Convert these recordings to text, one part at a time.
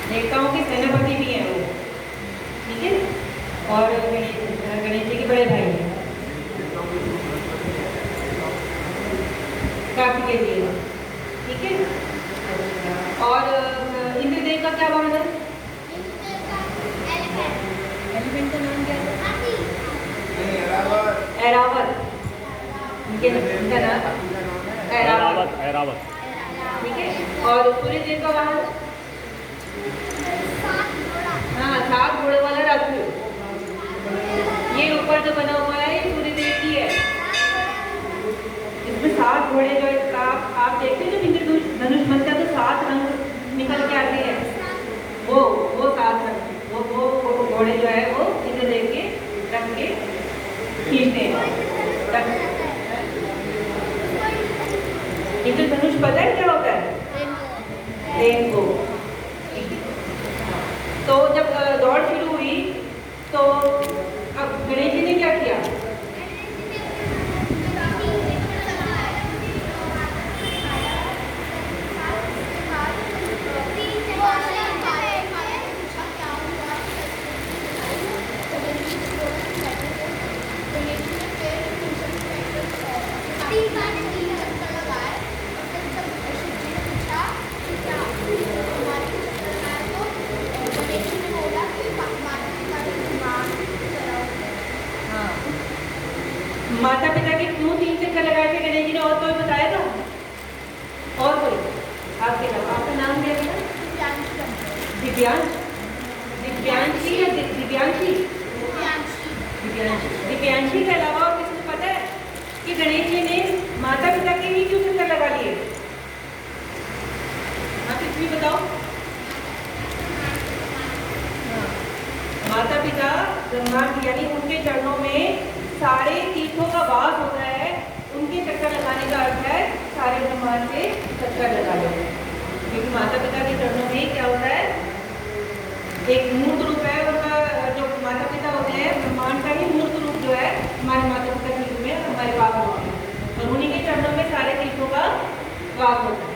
देवताओं के सेनापति भी हैं वो, ठीक है। और गणेश जी के बड़े भाई हैं कार्तिकेय जी, ठीक है। और इंद्रदेव का क्या वाहन है? एलिफेंट का नाम क्या है? ऐरावत। इनका नाम ऐरावत, ठीक है। और सूर्य देव का वाहन? हाँ, 7 घोड़े वाला रथ। ये ऊपर जो बना हुआ है ये सूर्य देव की है। इसमें 7 घोड़े जो है, आप देखते हैं जब इंद्रधनुष बनता है तो 7 रंग निकल के आते हैं, वो 7 रंग, वो घोड़े जो है वो इंद्रदेव के रंग के खींचते हैं। इंद्रधनुष पता है क्या होता है? रेनबो। तो जब दौड़ शुरू हुई तो अब गणेश जी ने क्या किया? माता पिता के क्यों 3 चक्कर लगाए थे गणेश जी ने? और कोई बताया था? और कोई आपके नाम, आपका नाम क्या था? दिव्यांश, दिव्यांशी या दिव्यांशी? दिव्यांशी के अलावा और किसी को पता है कि गणेश जी ने माता पिता के ही क्यों चक्कर लगा लिए? हाँ, कुछ भी बताओ। माता पिता ब्रह्मांड यानी उनके चरणों में सारे तीर्थों का वास होता है, उनके चक्कर लगाने का अर्थ है सारे ब्रह्मांड के चक्कर लगा लो। क्योंकि माता पिता के चरणों में क्या होता है? एक मूर्त रूप है उनका, जो माता पिता होते हैं ब्रह्मांड का ही मूर्त रूप जो है हमारे माता पिता के रूप में हमारे पास होते हैं, और उन्हीं के चरणों में सारे तीर्थों का वास होता है।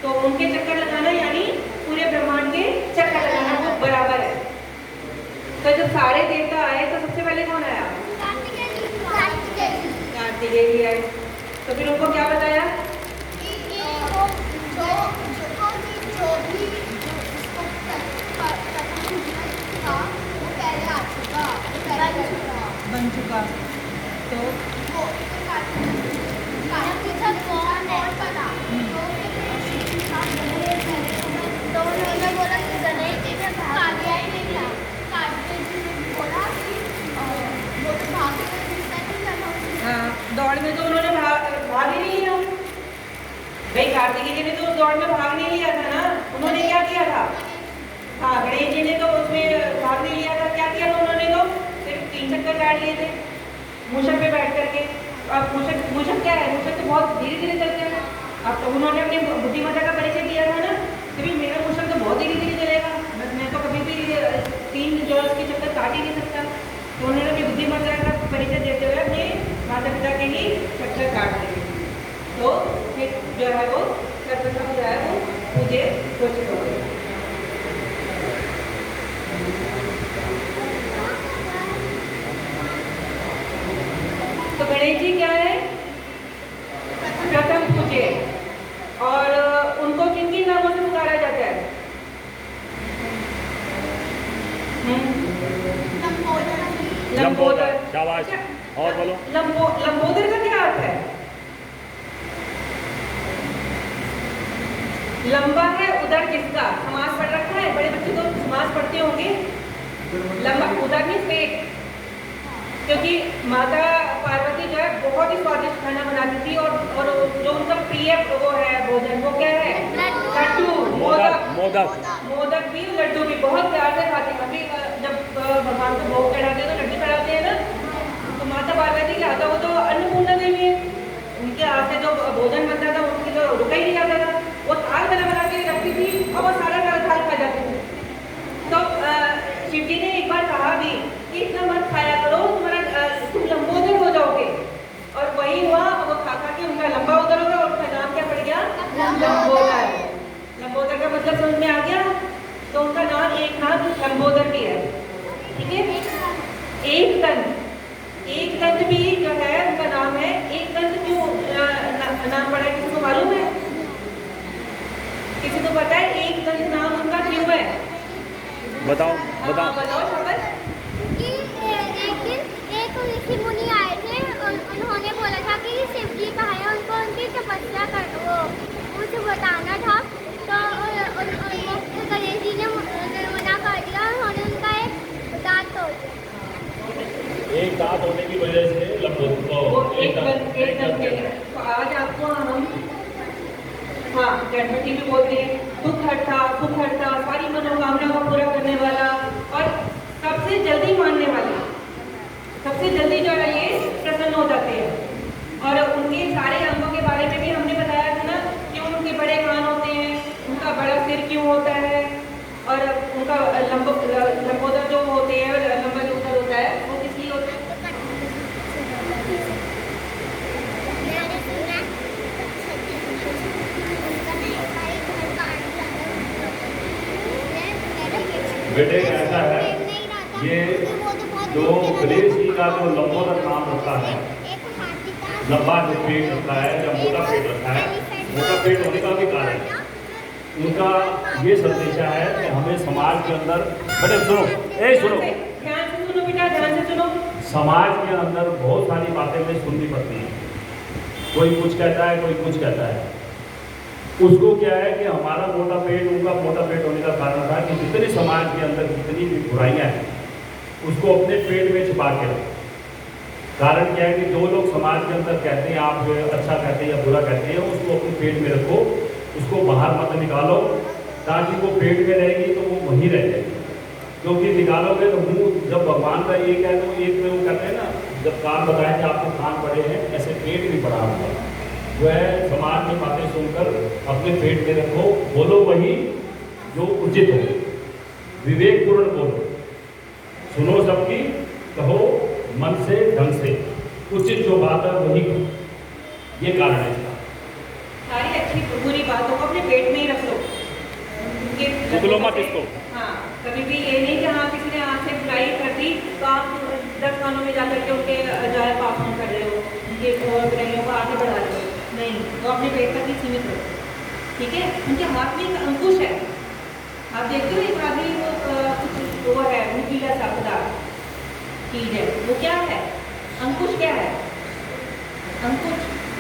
तो उनके चक्कर लगाना यानी पूरे ब्रह्मांड के चक्कर लगाना वो बराबर है। तो जब सारे देवता आए तो सबसे पहले कौन आया? कार्तिकेय जी आए। तो फिर उनको क्या बताया? बन चुका। तो उन्होंने बोला कि गणेश जी ने भाग लिया ही नहीं था, कार्तिकेय जी ने बोला कि वो तो भाग हाँ, दौड़ में तो उन्होंने भाग ही नहीं लिया भाई। कार्तिकेय जी ने तो उस दौड़ में भाग नहीं लिया था ना, उन्होंने क्या किया था? हाँ, गणेश जी ने तो उसमें भाग नहीं लिया था। क्या किया था उन्होंने? तो सिर्फ 3 चक्कर काट लिए थे मूषक पे बैठ करके। अब मूषक क्या है? मूषक तो बहुत धीरे धीरे चलते हैं। अब तो उन्होंने अपनी बुद्धिमत्ता का परिचय दिया था ना कि भाई मेरा मूषक तो बहुत धीरे धीरे चलेगा, मैं तो कभी भी 3 जो उसके चक्कर काट ही नहीं सकता। तो उन्होंने अपनी बुद्धिमत्ता का परिचय देते हुए अपने माता पिता के ही चक्कर काट दिए। तो फिर जो है वो सर्वप्रथम जो है वो मुझे घोषित हो गई। तो गणेश जी क्या है? प्रथम पूजे। और उनको किन किन नामों से पुकारा जाता है? लंबोदर। शाबाश, और बोलो। लंबोदर का क्या अर्थ है? लंबा है उदर किसका? समास पढ़ रखा है, बड़े बच्चे तो समास पढ़ते होंगे। लंबा उदर मीन्स पेट, क्योंकि माता पार्वती जो है बहुत ही स्वादिष्ट खाना बनाती थी, और जो उनका प्रिय वो है भोजन, वो क्या है? लड्डू, मोदक भी, लड्डू भी बहुत प्यार से खाते हैं। अभी जब भगवान को भोग चढ़ाते हैं तो लड्डू चढ़ाते हैं ना, तो माता पार्वती क्या था? वो तो अन्नपूर्णा देवी है, उनके हाथ से जो भोजन बनता था उनकी तो रुका ही नहीं जाता था। वो थाल बना के रखती थी और वो सारा थाल खा जाते थे। तो शिव जी ने एक बार कहा भी कि इतना मत खाया करो, तुम लंबोदर हो जाओगे। और वही हुआ, वो खा के उनका लंबा उदर हो गया और उनका नाम क्या पड़ गया? लंबोदर। लंबोदर का मतलब समझ में आ गया? तो उनका एक दंत भी जो है उनका नाम है। एक दंत क्यों नाम पड़ा है, किसी को मालूम है? किसी को पता है एक दंत नाम उनका क्यों है? बताओ बताओ। बताओ शबद। कि एक दिन एक ऋषि मुनि आए थे, उन्होंने बोला था कि शिव जी कहाँ है, उनको उनकी तपस्या कर वो कुछ बताना था। तो गणेश जी ने मना कर दिया, उन्होंने उनका एक दांत तोड़ दिया। एक दांत होने की वजह से वो एक दंत के लिए। तो आज आपको हम गणपति भी बोलते हैं, सुख हरता सारी मनोकामना को पूरा करने वाला और सबसे जल्दी मानने वाले, सबसे जल्दी जो है ये प्रसन्न हो जाते हैं। और उनके सारे अंगों के बारे में भी हमने बताया था ना, क्यों उनके बड़े कान होते हैं, उनका बड़ा सिर क्यों होता है, और उनका लंबोदर जो होते हैं, लंबा जो उधर होता है वो किस लिए होता है? बेटे ऐसा है, ये जो गणेश जी का जो लंबोदर नाम रखा है, लंबा जो पेट रखा है या मोटा पेट रखा है, मोटा पेट होने का भी कारण है उनका ये संदेशा है कि हमें समाज के अंदर, बेटे सुनो, सुनो, ध्यान से सुनो बेटा, ध्यान से सुनो। समाज के अंदर बहुत सारी बातें हमें सुननी पड़ती हैं। कोई कुछ कहता है, कोई कुछ कहता है। उसको क्या है कि हमारा मोटा पेट, उनका मोटा पेट होने का कारण था कि जितनी समाज के अंदर जितनी भी बुराइयां हैं उसको अपने पेट में छिपा के रखो। कारण क्या है कि जो लोग समाज के अंदर कहते हैं, आप अच्छा कहते हैं या बुरा कहते हैं, उसको अपने पेट में रखो, उसको बाहर मत निकालो, ताकि वो पेट में रहेगी तो वो वहीं रह जाएगी। क्योंकि निकालोगे तो मुँह, जब भगवान का ये कहते हो, एक में वो कहते हैं ना, जब कान बताए कि आपको कान पड़े हैं, ऐसे पेट भी पड़ा हुआ वह समाज की बातें सुनकर अपने पेट में रखो, बोलो वही जो उचित हो, विवेकपूर्ण बोलो, सुनो सबकी, कहो मन से, ढंग से, उचित जो बात है वही करो। ये कारण है इसका। सारी अच्छी बुरी बातों को अपने पेट में ही रख लो, निकलो मत इसको। हाँ, कभी भी ये नहीं कि हाँ किसी ने आपसे बुराई कर दी तो आप 10 कानों में जाकर के उनके जो है पाप कर रहे हो, उनके बुराइयों को आगे बढ़ा रहे हो। नहीं, वो अपने पेट तक ही सीमित रहो, ठीक है? उनके हाथ में एक अंकुश है, आप देखते हो एक आदमी वो है नुकीला सा पदार्थ चीज है, वो क्या है? अंकुश क्या है?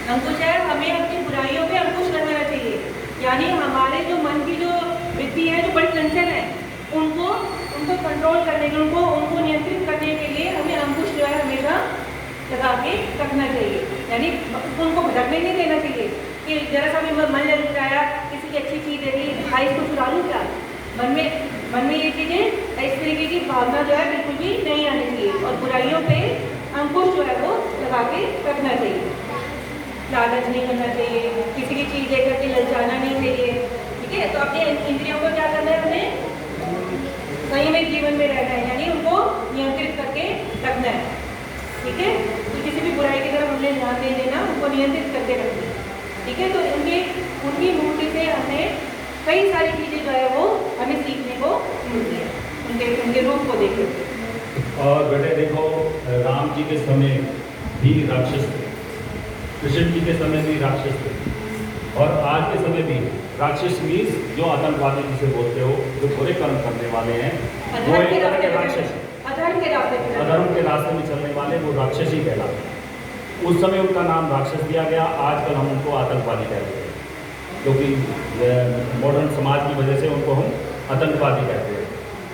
अंकुश है, हमें अपनी बुराइयों पे अंकुश लगाना चाहिए। यानी हमारे जो मन की जो वृत्ति है, जो बड़ी चंचल है, उनको कंट्रोल करने के, उनको नियंत्रित करने के लिए हमें अंकुश जो है हमेशा लगा के रखना चाहिए। यानी उनको भटकने नहीं देना चाहिए कि जरा सा भी मन ललचाया, किसी की अच्छी चीज़ देखी, भाई इसको चुरा लूँ क्या? मन में ये चीज़ें, इस तरीके की भावना जो है बिल्कुल भी नहीं आनी चाहिए। और बुराइयों पे अंकुश जो है वो लगा के रखना चाहिए। लालच नहीं करना चाहिए, किसी की चीज़ देख करके ललचाना नहीं चाहिए, ठीक है? तो अपने इंद्रियों को क्या करना है, हमें संयमित जीवन में रहना है, यानी उनको नियंत्रित करके रखना है, ठीक है? तो किसी भी बुराई की तरफ हमने ध्यान नहीं देना, उनको नियंत्रित करके रखना है, ठीक है? तो उनकी मूर्ति से हमें कई सारी चीज़ें जो है वो हमें सीखने को मिलती है, उनके रूप को देख करके। और बेटे देखो, राम जी के समय भी राक्षस थे, कृष्ण जी के समय भी राक्षस थे, और आज के समय भी राक्षस मीन्स जो आतंकवादी जिसे बोलते हो, जो बुरे कर्म करने वाले हैं, वो एक तरह के राक्षस हैं। अधर्म के रास्ते में चलने वाले वो राक्षस ही कहलाते हैं। उस समय उनका नाम राक्षस दिया गया, आजकल हम उनको आतंकवादी कहते हैं, क्योंकि मॉडर्न समाज की वजह से उनको हम आतंकवादी कहते हैं।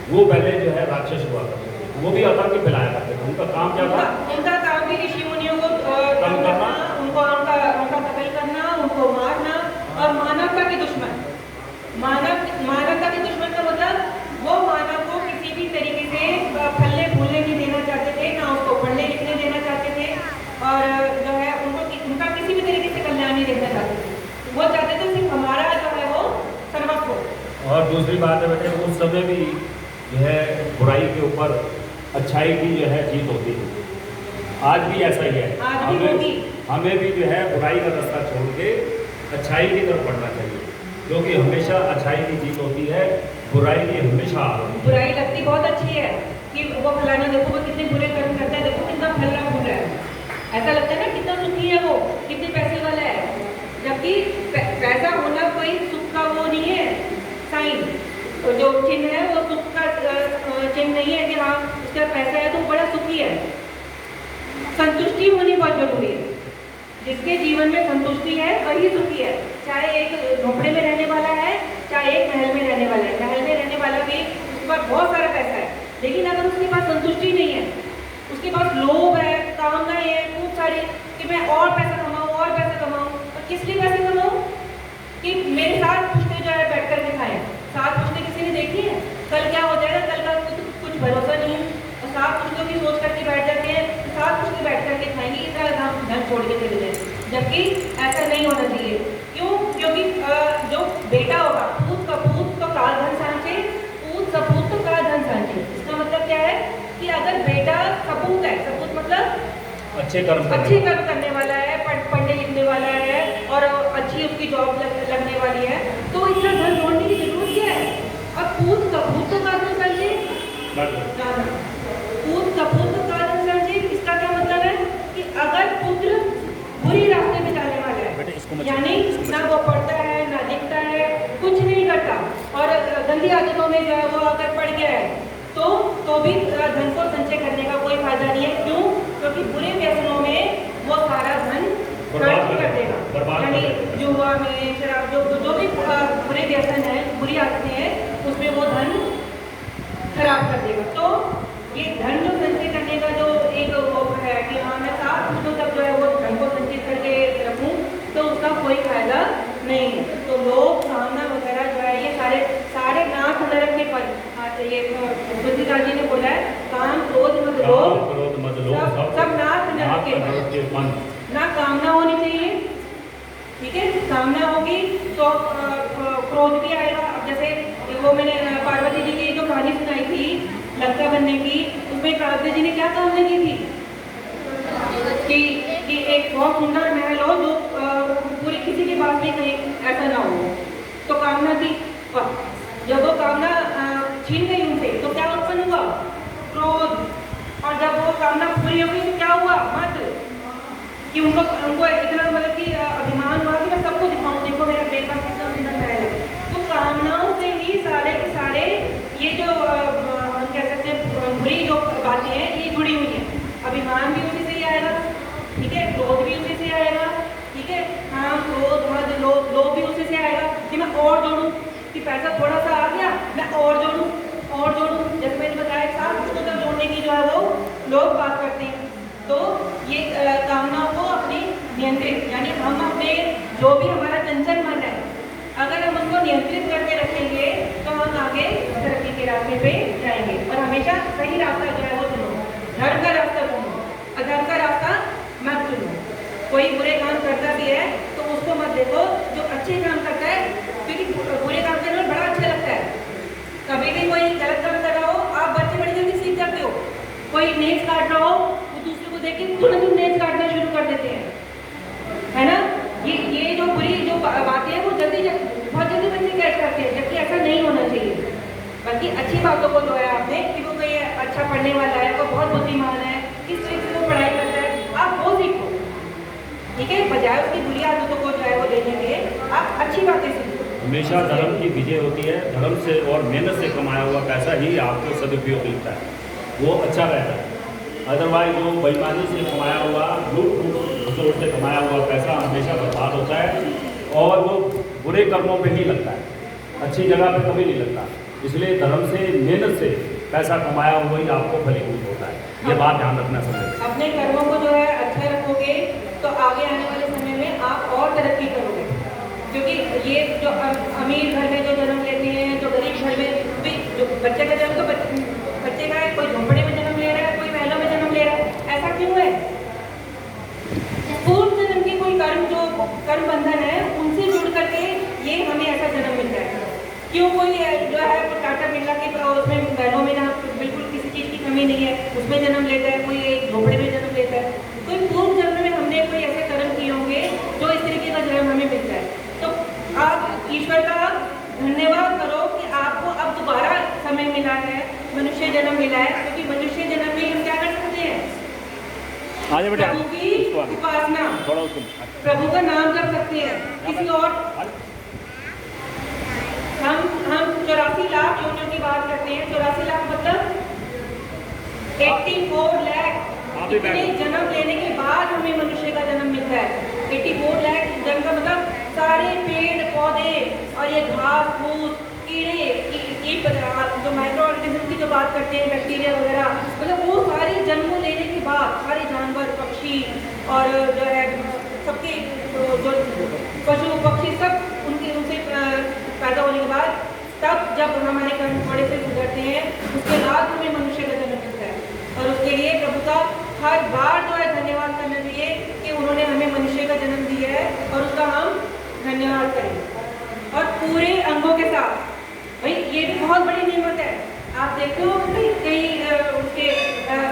वो पहले जो है राक्षस हुआ करते थे, वो भी आतंक फैलाया करते थे। उनका काम क्या था? उनका काम भी ऋषि मुनियों को कम करना, उनका कत्ल करना, उनको मारना, और मानवता के दुश्मन। मानवता के दुश्मन का मतलब वो मानव को किसी भी तरीके से फलने फूलने नहीं देना चाहते थे, ना उसको पढ़ने लिखने देना चाहते थे, और जो है उनका किसी भी तरीके से कल्याण नहीं देखना चाहते थे। वो चाहते थे सिर्फ हमारा जो है वो सर्वस्व हो। और दूसरी बात है बेटे, उस समय भी जो है बुराई के ऊपर अच्छाई की जो है जीत होती है। आज भी ऐसा ही है, हमें भी जो है बुराई का रास्ता छोड़ के अच्छाई की तरफ बढ़ना चाहिए। क्योंकि हमेशा अच्छाई की जीत होती है, बुराई की हमेशा हार होती है। बुराई लगती बहुत अच्छी है कि वो फलाना देखो वो कितने बुरे कर्म करता है, देखो कितना फल रहा फूल रहा है। ऐसा लगता है ना कितना सुखी है वो, कितने पैसे वाला है। जबकि पैसा होना कोई सुख का वो नहीं है साइन, तो जो चिन्ह है वो सुख का चिन्ह नहीं है कि हाँ उसका पैसा है तो बड़ा सुखी है। संतुष्टि होनी बहुत जरूरी है। जिसके जीवन में संतुष्टि है वही सुखी है, चाहे एक झोपड़े में रहने वाला है चाहे एक महल में रहने वाला है। महल में रहने वाला भी उसके पास बहुत सारा पैसा है, लेकिन अगर उसके पास संतुष्टि नहीं है, उसके पास लोभ है, कामनाएं है खूब सारी कि मैं और पैसा कमाऊं और पैसा कमाऊं। और किस लिए पैसे कमाऊं? कि मेरे साथ पुश्ते जो है बैठ कर के खाएं। साथ पुश्ते किसी ने देखी है? कल क्या हो जाएगा कल का कुछ भरोसा नहीं है। और साथ पुश्तों की सोच करके बैठ जाते हैं, साथ पुश्ते बैठ करके खाएंगे, इतना हम धन छोड़ के चले जाए। जबकि ऐसा नहीं होना चाहिए। क्यों? क्योंकि जो बेटा होगा पूत कपूत तो काल धन सांचे, पूत सपूत तो काल धन सांचे। इसका मतलब क्या है कि अगर बेटा सपूत है, सपूत मतलब अच्छे कर्म करने वाला है, पढ़ने लिखने वाला है और अच्छी उसकी जॉब लगने वाली है, तो इतना धन जोड़ने की जरूरत क्या है? अब पूत कपूत तो काल धन सांचे, पूत कपूत तो काल धन सांचे। इसका क्या मतलब है कि अगर पुत्र बुरी रास्ते में जाने वाला है, यानी ना वो पढ़ता है ना लिखता है, कुछ नहीं करता और गंदी आदतों में जो है वो अगर पड़ गया है तो भी धन को संचय करने का कोई फायदा नहीं है। क्यों? क्योंकि बुरे व्यसनों में वो सारा धन खर्च कर देगा। यानी जुआ में, शराब, जो भी बुरे व्यसन है, बुरी आदतें हैं, उसमें वो धन खराब कर देगा। तो ये धन जो संचय करने का जो एक वो है कि हाँ मैं 7 पुश्तों तक जो है वो धन को संचित करके रखूं, तो उसका कोई फायदा नहीं है। तो लोभ, कामना वगैरह जो है ये सारे नाक नरक के फल। ये तुलसीदास जी ने बोला है काम क्रोध मद लोभ सब नाक नरक के फल। ना कामना होनी चाहिए, ठीक है? कामना होगी तो क्रोध भी आएगा। अब जैसे वो मैंने पार्वती जी की जो कहानी सुनाई थी लंका बनने की, उसमें पार्वती जी ने क्या कामना की थी कि एक बहुत सुंदर महल हो जो पूरी किसी के पास भी कहीं ऐसा ना हो, तो कामना थी। जब वो कामना छीन गई उनसे तो क्या उत्पन्न हुआ? क्रोध। और जब वो कामना पूरी हो गई तो क्या हुआ? मद। कि उनको इतना मतलब कि अभिमान हुआ कि मैं सबको दिखाऊं, देखो मेरा बेटा कितना सुंदर महल है। तो कामनाओं से ही सारे के सारे ये जो हम कह सकते हैं बुरी जो बातें हैं ये जुड़ी हुई हैं। अभिमान भी उसी से ही आएगा, ठीक है? क्रोध भी उसी से आएगा, ठीक है? हाँ, क्रोध मद लोभ भी उसी से आएगा कि मैं और जोड़ूं, कि पैसा थोड़ा सा आ गया मैं और जोड़ूं। जैसे मैंने बताया 7 पुश्तों तक जोड़ने की जो है वो लोग बात करते हैं। तो ये कामनाओं को अपनी नियंत्रित, यानी हम अपने जो भी हमारा चंचल मन है अगर हम उसको नियंत्रित करके रखेंगे तो हम आगे तरक्की के रास्ते पे जाएंगे। और हमेशा सही रास्ता जो है वो चुनो, धर्म का रास्ता चुनो, अधर्म का रास्ता मत चुनो। कोई बुरे काम करता भी है तो उसको मत देखो, जो अच्छे काम करता है, क्योंकि बुरे काम करने में बड़ा अच्छा लगता है। कभी भी कोई गलत काम कर रहा हो आप बच्चे बड़ी जल्दी सीख जाते हो। कोई नेज काट रहा हो वो दूसरे को देख के तुरंत नेज काटना शुरू कर देते हैं, है ना? ये जो बुरी जो बातें हैं वो बहुत जल्दी बच्चे कैच करते हैं, जबकि ऐसा नहीं होना चाहिए। बल्कि अच्छी बातों को जो है आपने कि वो कोई अच्छा पढ़ने वाला है, वो बहुत बुद्धिमान है, किस तरीके से वो पढ़ाई करता है, आप वो सीखो, ठीक है? बजाय उसकी बुरी आदतों को जो है वो देने के आप अच्छी बातें सीखो। हमेशा धर्म की विजय होती है। धर्म से और मेहनत से कमाया हुआ पैसा ही आपको सदुपयोग मिलता है, वो अच्छा रहता है। अदरवाइज जो बेईमानी से कमाया हुआ, लूट से कमाया हुआ पैसा हमेशा बर्बाद होता है और वो बुरे कर्मों पे ही लगता है, अच्छी जगह पे कभी नहीं लगता। इसलिए धर्म से, मेहनत से पैसा कमाया हुआ ही आपको फलीभूत होता है। ये बात ध्यान रखना चाहिए। अपने कर्मों को जो है अच्छा रखोगे तो आगे आने वाले समय में आप और तरक्की करोगे। क्योंकि ये जो अमीर घर में जो जन्म लेते हैं, जो गरीब घर में भी जो बच्चे का जन्म तो बच्चे का है, कोई झोंपड़े में जन्म ले रहा है, कोई महलों में जन्म ले रहा है। ऐसा क्यों है? पूर्व जन्म के कोई कर्म बंधन है, उनसे जुड़ करके ये हमें ऐसा जन्म मिलता है। क्यों? कोई जो है टाटा बिरला के उसमें महलों में ना बिल्कुल किसी चीज़ की कमी नहीं है, उसमें जन्म लेता है, कोई एक झोंपड़े में जन्म लेता है। कोई पूर्व जन्म में हमने कोई ऐसे कर्म किए होंगे जो इस तरीके का जन्म हमें मिलता है। तो आप ईश्वर का धन्यवाद करो कि आपको अब दोबारा समय मिला है, मनुष्य जन्म मिला है, क्योंकि मनुष्य जन्म में हम क्या कर सकते हैं? आगे बेटा प्रभु की उसको आगे उपासना, थोड़ा उसको प्रभु का नाम कर सकते हैं। किसी और हम 84 लाख योनियों की बात करते हैं। 84 लाख मतलब 84 लाख इतने जन्म लेने के बाद हमें मनुष्य का जन्म मिलता है। 84 लाख जन्म का मतलब सारे पेड़ पौधे और ये घास फूस कीड़े जो माइक्रो ऑर्गेनिज्म की जो बात करते हैं, बैक्टीरिया वगैरह, मतलब वो सारे जन्म लेने के बाद सारे जानवर पक्षी और जो है सबके जो पशु पक्षी सब उनसे पैदा होने के बाद तब जब हमारे कर्म थोड़े से सुधरते हैं, उसके बाद हमें मनुष्य का जन्म मिलता है। और उसके लिए प्रभु का हर बार जो है धन्यवाद करना चाहिए कि उन्होंने हमें मनुष्य का जन्म दिया है और उसका हम धन्यवाद करें और पूरे अंगों के साथ। भाई ये भी बहुत बड़ी नेमत है। आप देखते हो कई उसके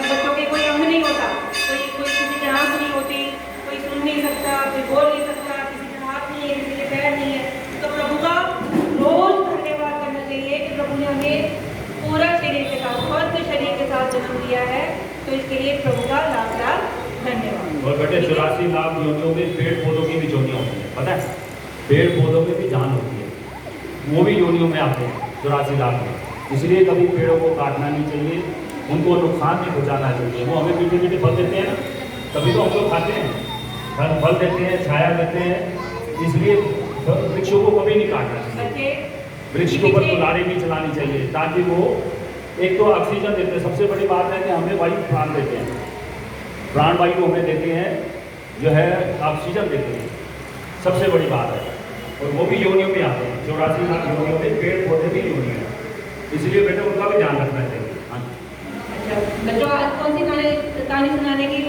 बच्चों के कोई अंग नहीं होता, कोई किसी की आँख नहीं होती, कोई सुन नहीं सकता, कोई बोल नहीं सकता, किसी के हाथ नहीं है, किसी के पैर नहीं है। तो प्रभु का रोज धन्यवाद करना चाहिए कि प्रभु ने हमें पूरा शरीर के साथ, स्वस्थ शरीर के साथ जन्म दिया है। तो इसके लिए प्रभु का लाख लाख धन्यवाद। और बेटे 84 लाख योनियों में पेड़ पौधों की भी योनियाँ होती है, पता है? पेड़ पौधों में भी जान होती है, वो भी योनियों में आते हैं 84 लाख में। इसलिए कभी पेड़ों को काटना नहीं चाहिए, उनको नुकसान नहीं पहुँचाना चाहिए। वो हमें मीठे मीठे फल देते हैं ना, तभी तो हम लोग खाते हैं, फल देते हैं, छाया देते हैं। इसलिए वृक्षों को कभी नहीं काटना चाहिए, वृक्ष के ऊपर कुल्हाड़ी नहीं चलानी चाहिए, ताकि वो एक तो ऑक्सीजन देते हैं। सबसे बड़ी बात है कि हमें वायु प्राण देते हैं, प्राण वायु हमें देते हैं, जो है ऑक्सीजन देते हैं, सबसे बड़ी बात है। और वो भी योनियों में आते हैं, 84 लाख योनियों में पेड़ पौधे भी योनियों में, इसलिए बेटा उनका भी ध्यान रखना चाहिए। हाँ अच्छा बच्चों, आज कौन सी कहानी सुनाने की